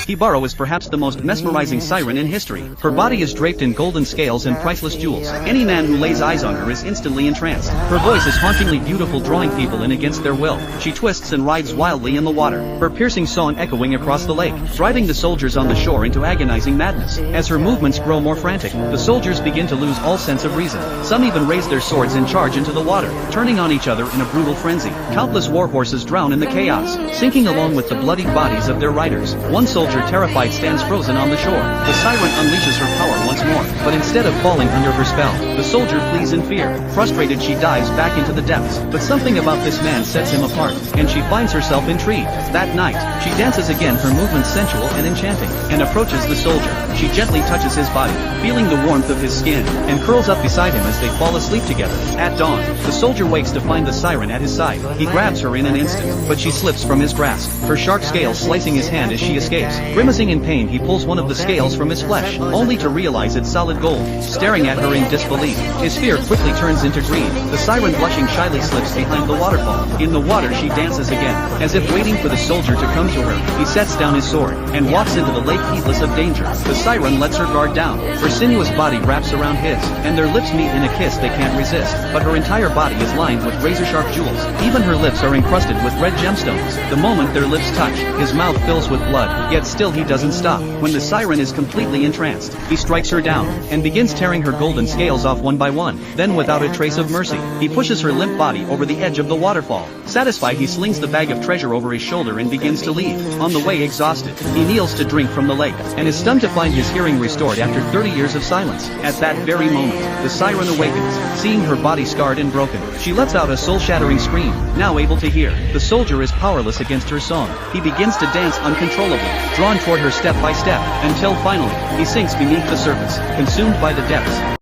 Hibaro is perhaps the most mesmerizing siren in history. Her body is draped in golden scales and priceless jewels. Any man who lays eyes on her is instantly entranced. Her voice is hauntingly beautiful, drawing people in against their will. She twists and writhes wildly in the water, her piercing song echoing across the lake, driving the soldiers on the shore into agonizing madness. As her movements grow more frantic, the soldiers begin to lose all sense of reason. Some even raise their swords and charge into the water, turning on each other in a brutal frenzy. Countless warhorses drown in the chaos, sinking along with the bloody bodies of their riders. One soldier, terrified, stands frozen on the shore. The siren unleashes her power once more, but instead of falling under her spell, the soldier flees in fear. Frustrated, she dives back into the depths, but something about this man sets him apart, and she finds herself intrigued. That night, she dances again, her movements sensual and enchanting, and approaches the soldier. She gently touches his body, feeling the warmth of his skin, and curls up beside him as they fall asleep together. At dawn, the soldier wakes to find the siren at his side. He grabs her in an instant, but she slips from his grasp, her sharp scales slicing his hand as she escapes. Grimacing in pain, he pulls one of the scales from his flesh, only to realize it's solid gold. Staring at her in disbelief, his fear quickly turns into greed. The siren, blushing shyly, slips behind the waterfall. In the water, she dances again, as if waiting for the soldier to come to her. He sets down his sword, and walks into the lake heedless of danger. The siren lets her guard down. Her sinuous body wraps around his, and their lips meet in a kiss they can't resist. But her entire body is lined with razor-sharp jewels. Even her lips are encrusted with red gemstones. The moment their lips touch, his mouth fills with blood, yet still he doesn't stop. When the siren is completely entranced, he strikes her down, and begins tearing her golden scales off one by one. Then, without a trace of mercy, he pushes her limp body over the edge of the waterfall. Satisfied, he slings the bag of treasure over his shoulder and begins to leave. On the way, exhausted, he kneels to drink from the lake, and is stunned to find his hearing restored after 30 years of silence. At that very moment, the siren awakens, seeing her body scarred and broken. She lets out a soul-shattering scream, now able to hear. The soldier is powerless against her song. He begins to dance uncontrollably, drawn toward her step by step, until finally, he sinks beneath the surface, consumed by the depths.